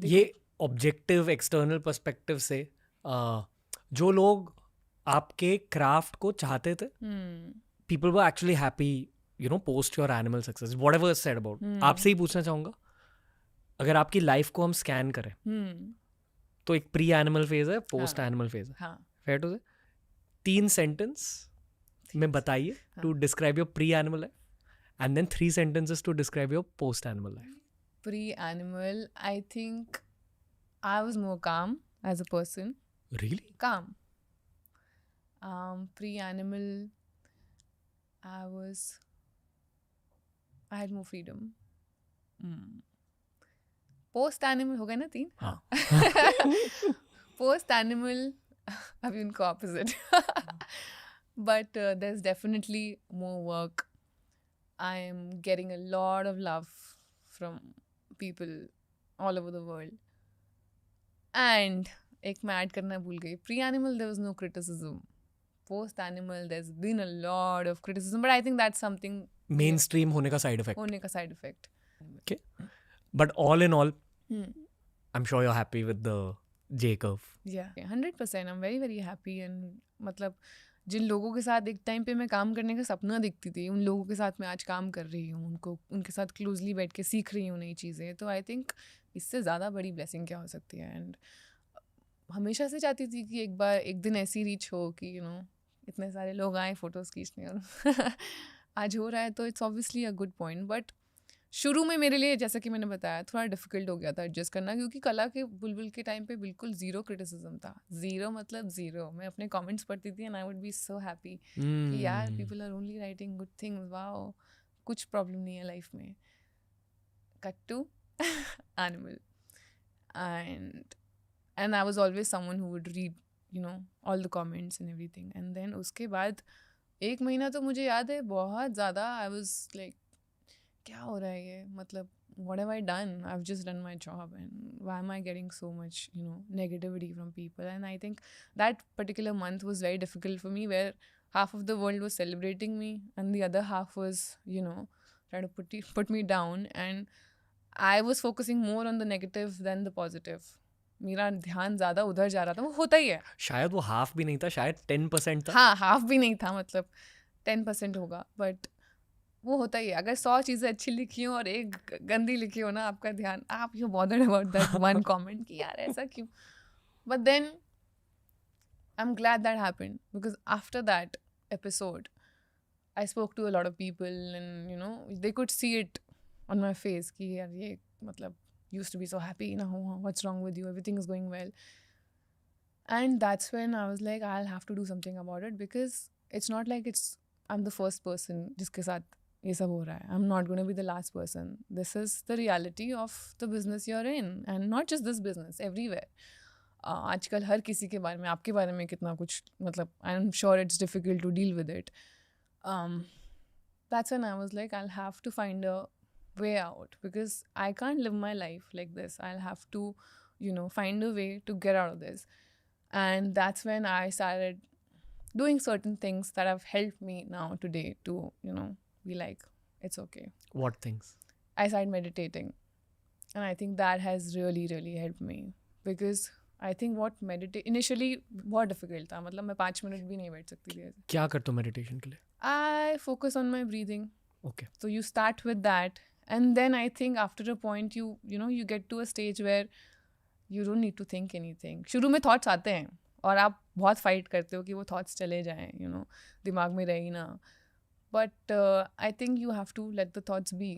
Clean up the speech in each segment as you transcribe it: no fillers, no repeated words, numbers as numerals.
ये objective external perspective से जो लोग आपके क्राफ्ट को चाहते थे, people were actually happy, you know, post your animal success, whatever said about. आपसे ही पूछना चाहूंगा, अगर आपकी लाइफ को हम स्कैन करें तो एक प्री एनिमल फेज है, पोस्ट एनिमल फेज है. हाँ. फेयर टू से 3 सेंटेंस में बताइए to describe your pre animal life, and then 3 sentences to describe your post animal life. Pre-animal, I think I was more calm as a person. Really? Calm. Pre-animal, I had more freedom. Post-animal हो गए ना 3? हाँ. Post-animal, अभी उनको opposite. But there's definitely more work. I am getting a lot of love from people all over the world. And एक मैं add करना भूल गई. Pre-animal, there was no criticism. Post-animal, there's been a lot of criticism. But I think that's something Mainstream होने का side effect. होने का side effect. Okay. But all in all, I'm sure you're happy with the J curve. Yeah, 100%. I'm very, very happy. And मतलब जिन लोगों के साथ एक time पे मैं काम करने का सपना देखती थी, उन लोगों के साथ मैं आज काम कर रही हूँ, उनके साथ क्लोजली बैठ के सीख रही हूँ नई चीज़ें. तो आई थिंक इससे ज़्यादा बड़ी ब्लेसिंग क्या हो सकती है. एंड हमेशा से चाहती थी कि एक दिन ऐसी रीच हो कि यू नो इतने सारे लोग आए फ़ोटोज़ खींचने, और आज हो रहा है. तो it's obviously a good point. But शुरू में मेरे लिए, जैसा कि मैंने बताया, थोड़ा डिफिकल्ट हो गया था एडजस्ट करना, क्योंकि कला के बुलबुल के टाइम पे बिल्कुल ज़ीरो क्रिटिसिज्म था. ज़ीरो मतलब ज़ीरो. मैं अपने कमेंट्स पढ़ती थी and I would be so happy कि यार people are only writing good things, wow, कुछ प्रॉब्लम नहीं है लाइफ में. Cut to animal. And I was always someone who would read you know all the comments and everything. And then उसके बाद 1 महीना तो मुझे याद है बहुत ज़्यादा आई वॉज लाइक, क्या हो रहा है ये, मतलब what have I done? I've just done my job, and why am I getting so much, you know, negativity from people? And I think that particular month was very difficult for me, where half of the world was celebrating me and the other half was, you know, trying to put me down, and I was focusing more on the negative than the positive. मेरा ध्यान ज़्यादा उधर जा रहा था. वो होता ही है. शायद वो हाफ भी नहीं था, शायद 10% था. हाँ, हाफ भी नहीं था, मतलब 10% होगा. बट वो होता ही है. अगर 100 चीज़ें अच्छी लिखी हो और एक गंदी लिखी हो ना, आपका ध्यान, आप you bothered about that one comment कि यार ऐसा क्यों. But then I am glad that happened, because after that episode I spoke to a lot of people and you know they could see it on my face कि यार ये मतलब used to be so happy, you know, what's wrong with you, everything is going well. And that's when I was like, I'll have to do something about it, because it's not like I'm the first person जिसके साथ ये सब हो रहा है. I'm not going to be the last person. This is the reality of the business you're in, and not just this business, everywhere. आजकल हर किसी के बारे में, आपके बारे में कितना कुछ, मतलब I'm sure it's difficult to deal with it. That's when I was like, I'll have to find a way out, because I can't live my life like this. I'll have to, you know, find a way to get out of this. And that's when I started doing certain things that have helped me now today to, you know, be like, it's okay. What things? I started meditating, and I think that has really, really helped me, because I think initially बहुत difficult था. मतलब मैं 5 minute भी नहीं बैठ सकती थी. क्या करते हो मेडिटेशन के लिए? I focus on my breathing. Okay. So you start with that, and then I think after a point you know you get to a stage where you don't need to think anything. शुरू में thoughts आते हैं और आप बहुत fight करते हो कि वो थॉट्स चले जाएं, यू नो, दिमाग में रही ना. But I think you have to let the thoughts be.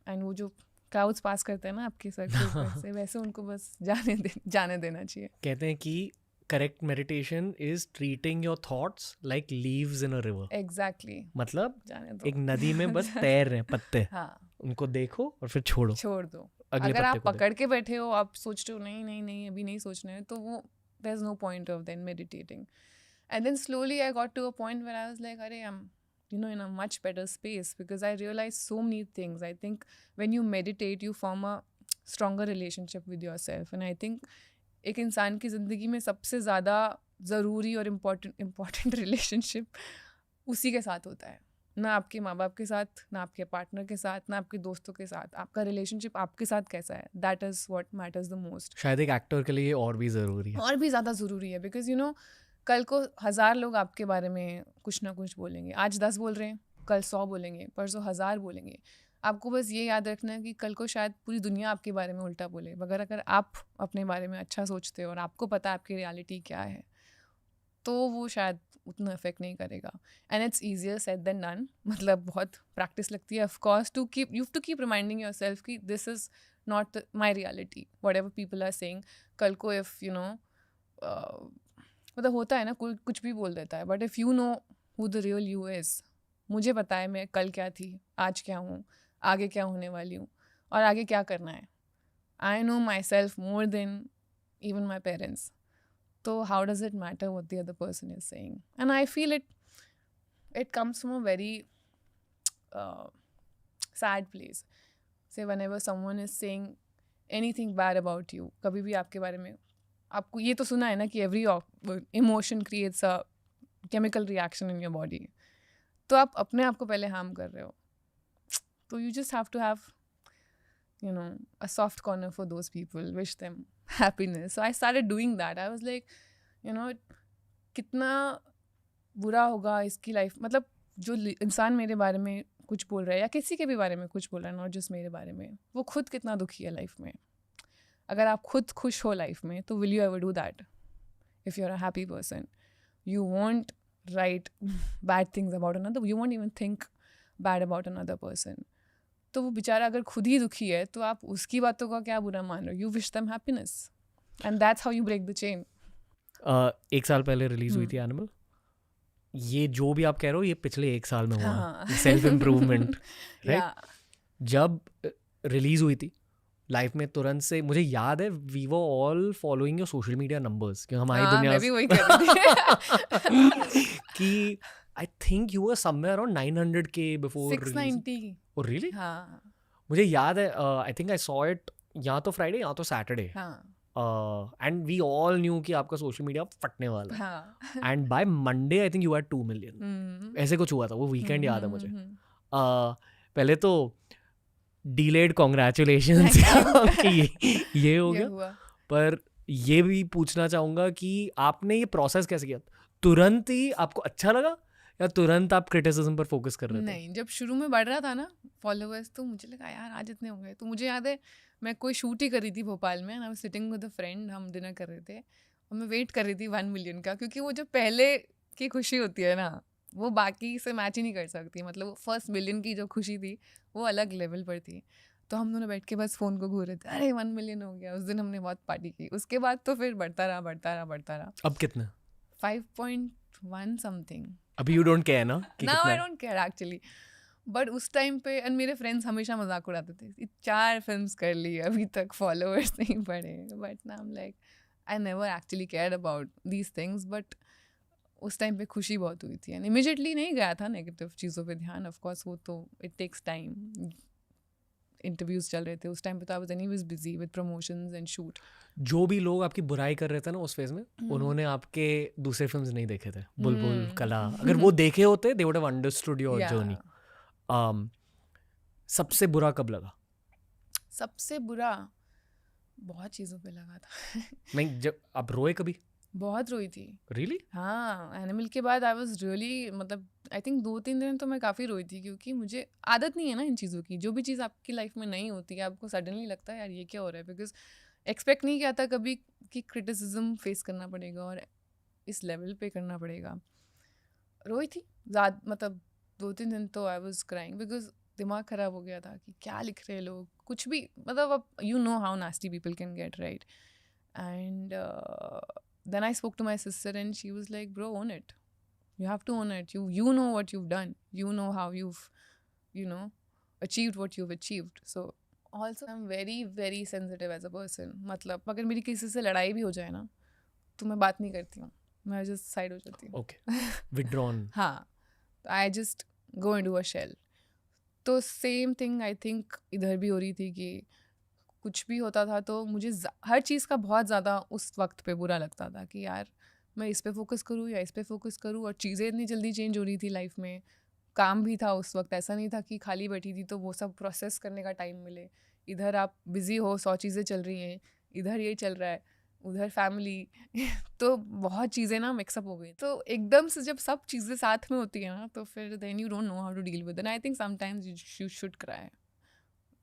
And वो जो क्लाउड्स पास करते हैं ना आपके सर के ऊपर से, वैसे उनको बस जाने देना चाहिए. कहते हैं कि correct meditation is treating your thoughts like leaves in a river. Exactly. मतलब जाने दो. एक नदी में बस तैर रहे हैं पत्ते. हाँ, उनको देखो और फिर छोड़ दो. अगले अगर आप पत्ते को पकड़ के बैठे हो, आप सोच रहे हो नहीं अभी नहीं सोचना है, तो वो there's no point of then meditating. And then slowly I got to a point where I was like, I'm, you know, in a much better space, because I realized so many things. I think when you meditate, you form a stronger relationship with yourself. And I think एक इंसान की ज़िंदगी में सबसे ज़्यादा ज़रूरी और important relationship उसी के साथ होता है. ना आपके माँ बाप के साथ, ना आपके पार्टनर के साथ, ना आपके दोस्तों के साथ, आपका रिलेशनशिप आपके साथ कैसा है, that is what matters the most. शायद एक एक्टर के लिए और भी ज़रूरी है। और भी ज़्यादा ज़रूरी है, बिकॉज यू नो कल को 1000 लोग आपके बारे में कुछ ना कुछ बोलेंगे। आज 10 बोल रहे हैं, कल 100 बोलेंगे, परसों 1000 बोलेंगे। आपको बस ये याद रखना है कि कल को शायद पूरी दुनिया आपके बारे में उल्टा बोले, मगर अगर आप अपने बारे में अच्छा सोचते हो और आपको पता है आपकी रियलिटी क्या है, तो वो शायद उतना इफेक्ट नहीं करेगा। And it's easier said than done, मतलब बहुत प्रैक्टिस लगती है of course to keep, you have to keep reminding yourself कि this is not my reality, whatever people are saying. कल को इफ़ यू नो मतलब होता है ना, कोई कुछ भी बोल देता है, but if you know who the real you is, मुझे पता है मैं कल क्या थी, आज क्या हूँ, आगे क्या होने वाली हूँ और आगे क्या करना है। I know my self more than even my parents, तो how does it matter what the other person is saying? And I feel it comes from a very sad place. Say whenever someone is saying anything bad about you, कभी भी आपके बारे में, आपको ये तो सुना है ना कि every emotion creates a chemical reaction in your body, तो आप अपने आप को पहले हार्म कर रहे हो। तो you just have to have, you know, a soft corner for those people, wish them happiness. So I started doing that. I was like, you know, कितना बुरा होगा इसकी लाइफ, मतलब जो इंसान मेरे बारे में कुछ बोल रहा है या किसी के भी बारे में कुछ बोल रहा है, नॉट जस्ट मेरे बारे में, वो खुद कितना दुखी है लाइफ में। अगर आप खुद खुश हो लाइफ में, तो will you ever do that? If you are a happy person, you won't write bad things about another, you won't even think bad about another person. तो वो बेचारा अगर खुद ही दुखी है, तो आप उसकी बातों का क्या बुरा मान रहे हो? You wish them happiness, and that's how you break the chain. 1 साल पहले रिलीज हुई थी एनिमल। ये जो भी आप कह रहे हो, ये पिछले 1 साल में हुआ, सेल्फ इम्प्रूवमेंट, राइट? जब रिलीज हुई थी, लाइफ में तुरंत से मुझे याद है we were all following your social media numbers, कि हमारी दुनिया मैं भी वही कर रही थी। कि I think you were somewhere around 900K before 690। Oh really? हाँ, मुझे याद है, I think I saw it या तो फ्राइडे या तो Saturday, and we all knew कि आपका सोशल मीडिया फटने वाला है। हाँ। And by Monday I think you had 2 million, ऐसे कुछ हुआ था। वो वीकेंड याद है मुझे। पहले तो डिलेड कॉन्ग्रेचुलेशंस कि ये हो गया, पर ये भी पूछना चाहूँगा कि आपने ये प्रोसेस कैसे किया? तुरंत ही आपको अच्छा लगा या तुरंत आप क्रिटिसिज्म पर फोकस कर रहे थे? नहीं, जब शुरू में बढ़ रहा था ना फॉलोअर्स, तो मुझे लगा यार आज इतने हो गए। तो मुझे याद है मैं कोई शूट ही कर रही थी भोपाल में, I was sitting with a friend, हम डिनर कर रहे थे और मैं वेट कर रही थी 1 मिलियन का, क्योंकि वो जो पहले की खुशी होती है ना, वो बाकी से मैच ही नहीं कर सकती। मतलब वो फर्स्ट मिलियन की जो खुशी थी, वो अलग लेवल पर थी। तो हम दोनों बैठ के बस फ़ोन को घूर रहे थे, अरे 1 मिलियन हो गया। उस दिन हमने बहुत पार्टी की। उसके बाद तो फिर बढ़ता रहा। अब कितना? 5.1 समथिंग। अभी यू डोंट केयर ना? Now I don't care actually, but उस टाइम पे, एंड मेरे फ्रेंड्स हमेशा मजाक उड़ाते थे, 4 फिल्म्स कर ली अभी तक फॉलोअर्स नहीं बढ़े। But now I am like, I never actually cared about these things, but उस टाइम पे खुशी बहुत हुई थी। एंड इमीडिएटली नहीं गया था नेगेटिव चीज़ों पे ध्यान, ऑफ कोर्स वो तो इट टेक्स टाइम। इंटरव्यूज चल रहे थे उस टाइम पे, तो I was anyways busy with promotions and shoot. जो भी लोग आपकी बुराई कर रहे थे ना उस फेज में, उन्होंने आपके दूसरे फिल्म्स नहीं देखे थे, बुलबुल, कला। अगर वो देखे होते, they would have understood your journey. सबसे बुरा कब लगा? सबसे बुरा बहुत चीज़ों पे लगा था। नहीं, जब आप रोए कभी? बहुत रोई थी। Really? हाँ, एनिमल के बाद आई वाज रियली, मतलब आई थिंक 2-3 दिन तो मैं काफ़ी रोई थी, क्योंकि मुझे आदत नहीं है ना इन चीज़ों की। जो भी चीज़ आपकी लाइफ में नहीं होती है, आपको सडनली लगता है यार ये क्या हो रहा है, बिकॉज एक्सपेक्ट नहीं किया था कभी कि क्रिटिसिज्म फेस करना पड़ेगा और इस लेवल पे करना पड़ेगा। रोई थी ज़्यादा, मतलब 2-3 दिन तो आई वाज क्राइंग, बिकॉज दिमाग ख़राब हो गया था कि क्या लिख रहे हैं लोग, कुछ भी। मतलब अब you know how nasty people can get, right? And then I spoke to my sister and she was like, bro, own it. You have to own it. You know what you've done. You know how you've, you know, achieved what you've achieved. So also I'm very, very sensitive as a person. मतलब अगर मेरी किसी से लड़ाई भी हो जाए ना, तो मैं बात नहीं करती हूँ, मैं just साइड हो जाती हूँ। Okay. Withdrawn. हाँ, I just go into a shell. तो सेम थिंग आई थिंक इधर भी हो रही थी कि कुछ भी होता था तो मुझे हर चीज़ का बहुत ज़्यादा उस वक्त पे बुरा लगता था कि यार मैं इस पे फोकस करूँ या इस पे फोकस करूँ, और चीज़ें इतनी जल्दी चेंज हो रही थी लाइफ में, काम भी था उस वक्त, ऐसा नहीं था कि खाली बैठी थी तो वो सब प्रोसेस करने का टाइम मिले। इधर आप बिजी हो, 100 चीज़ें चल रही हैं, इधर ये चल रहा है, उधर फैमिली तो बहुत चीज़ें ना मिक्सअप हो गई। तो एकदम से जब सब चीज़ें साथ में होती है ना तो फिर then you don't know how to deal with it. I think sometimes you should cry.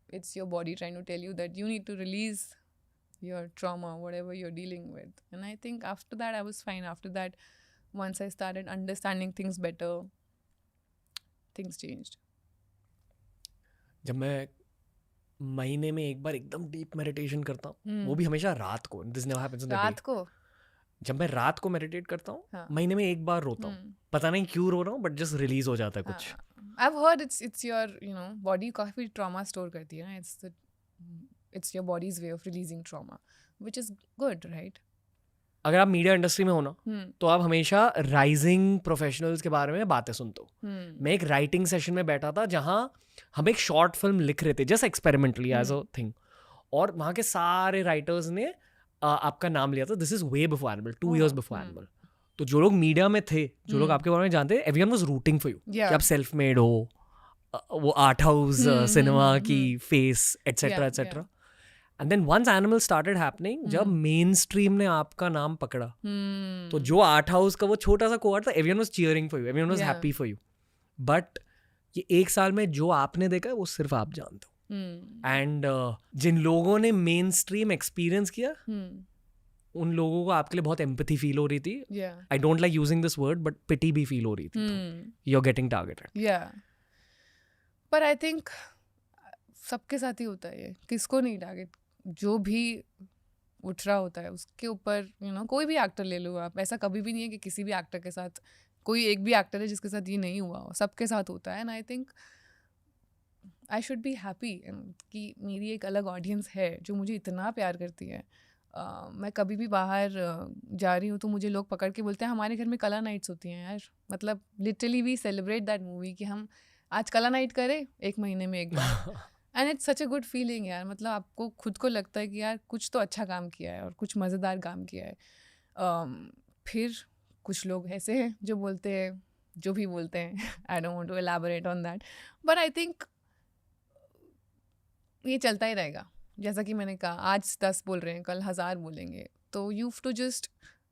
It's your body trying to tell you that you need to release your trauma, whatever you're dealing with. And I think after that, I was fine. After that, once I started understanding things better, things changed. जब मैं महीने में एक बार एकदम deep meditation करता हूँ, वो भी हमेशा रात को, this never happens in the day. रात को जब मैं रात को मेडिटेट करता हूँ, हाँ। महीने में एक बार रोता हूँ, पता नहीं क्यों रो रहा हूँ, बट जस्ट रिलीज हो जाता है कुछ। I've heard it's your body काफी trauma store करती है ना, it's your body's way of releasing trauma, which is good, right? अगर आप मीडिया इंडस्ट्री में हो ना, तो आप हमेशा राइजिंग प्रोफेशनल्स के बारे में बातें सुनते हो। मैं एक राइटिंग सेशन में बैठा था जहाँ हम एक शॉर्ट फिल्म लिख रहे थे, just experimentally as a thing, और वहाँ के सारे राइटर्स ने आपका नाम लिया था। This is way before animal, 2 years before animal. तो जो लोग मीडिया में थे, जो लोग आपके बारे में जानते, everyone was rooting for you कि आप सेल्फ मेड हो, वो आर्ट हाउस सिनेमा की face et cetera et cetera. And then once animal started happening, जब मेन स्ट्रीम ने आपका नाम पकड़ा, तो जो आर्ट हाउस का वो छोटा सा कोहर्ट था, everyone was cheering for you, everyone was happy for you. But ये 1 साल में जो आपने देखा है वो सिर्फ आप जानते हो। एंड जिन लोगों ने मेन स्ट्रीम एक्सपीरियंस किया, उन लोगों को आपके लिए बहुत एम्पैथी फील हो रही थी। I don't like using this word, but pity भी फील हो रही थी। You are getting targeted. पर आई थिंक सबके साथ ही होता है ये, किसको नहीं टारगेट, जो भी उठ रहा होता है उसके ऊपर कोई भी एक्टर ले लो आप, ऐसा कभी भी नहीं है कि किसी भी एक्टर के साथ, कोई एक भी एक्टर है जिसके साथ ये नहीं हुआ हो, सबके साथ होता है। And I think I should be happy कि मेरी एक अलग ऑडियंस है जो मुझे इतना प्यार करती है। मैं कभी भी बाहर जा रही हूँ तो मुझे लोग पकड़ के बोलते हैं हमारे घर में कला नाइट्स होती हैं यार, मतलब literally we celebrate that movie कि हम आज कला नाइट करें 1 महीने में एक बार। And it's such a good feeling यार, मतलब आपको खुद को लगता है कि यार कुछ तो अच्छा काम किया है और कुछ मज़ेदार काम किया है। फिर कुछ लोग ऐसे हैं जो बोलते हैं जो भी बोलते हैं, I don't want to elaborate on that, but I think ये चलता ही रहेगा। जैसा कि मैंने कहा, आज 10 बोल रहे हैं, कल 1000 बोलेंगे, तो you have to just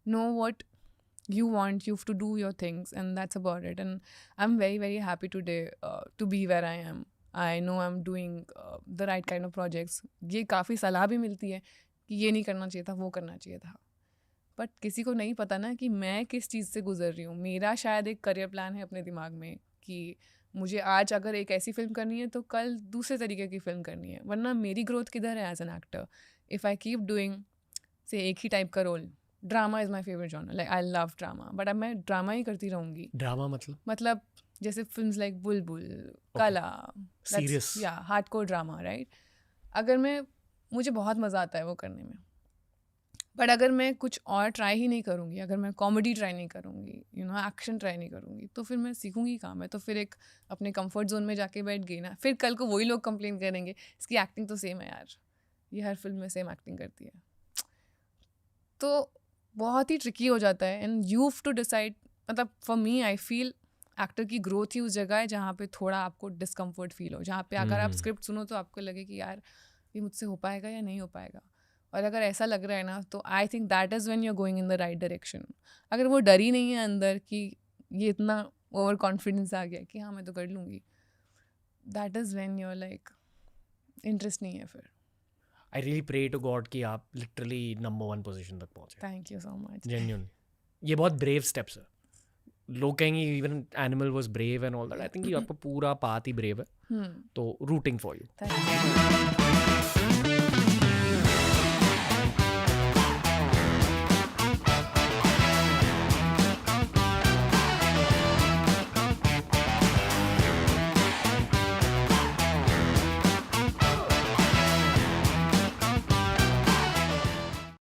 know what you want, you have to do your things, and that's about it. And I'm very very happy today to be where I am. I know I'm doing the right kind of projects. ये काफ़ी सलाह भी मिलती है कि ये नहीं करना चाहिए था, वो करना चाहिए था, बट किसी को नहीं पता ना कि मैं किस चीज़ से गुजर रही हूँ। मेरा शायद एक करियर प्लान है अपने दिमाग में कि मुझे आज अगर एक ऐसी फिल्म करनी है तो कल दूसरे तरीके की फिल्म करनी है, वरना मेरी ग्रोथ किधर है as an actor. If I keep doing say एक ही टाइप का role, drama is my favourite genre, like I love drama, but अब मैं ड्रामा ही करती रहूँगी। ड्रामा मतलब जैसे फिल्म्स लाइक बुलबुल, कला, सीरियस, या हार्डकोर ड्रामा, राइट। अगर मुझे बहुत मज़ा आता है वो करने में, बट अगर मैं कुछ और ट्राई ही नहीं करूँगी, अगर मैं कॉमेडी ट्राई नहीं करूँगी, एक्शन ट्राई नहीं करूँगी, तो फिर मैं सीखूँगी कहाँ? मैं तो फिर एक अपने कंफर्ट जोन में जाके बैठ गई ना। फिर कल को वही लोग कंप्लेन करेंगे इसकी एक्टिंग तो सेम है यार, ये हर फिल्म में सेम एक्टिंग करती है। तो बहुत ही ट्रिकी हो जाता है, and you have to decide. मतलब for me I feel actor की ग्रोथ ही उस जगह है जहाँ पे थोड़ा आपको डिस्कम्फर्ट फील हो, जहाँ पे अगर आप स्क्रिप्ट सुनो तो आपको लगे कि यार ये मुझसे हो पाएगा या नहीं हो पाएगा, और अगर ऐसा लग रहा है ना तो I think that is when you are going in the right direction. अगर वो डर ही नहीं है अंदर कि ये इतना ओवर कॉन्फिडेंस आ गया कि हाँ मैं तो कर लूँगी, that is when you are like interest नहीं है फिर। I really pray to God कि आप लिटरली नंबर 1 पोजीशन तक पहुंचे। Thank you so much. Genuinely ये बहुत ब्रेव स्टेप्स है। लोग कहेंगे even animal was brave and all that, I think ये आपका पूरा पाथ ही ब्रेव है। तो rooting for you. Thank you.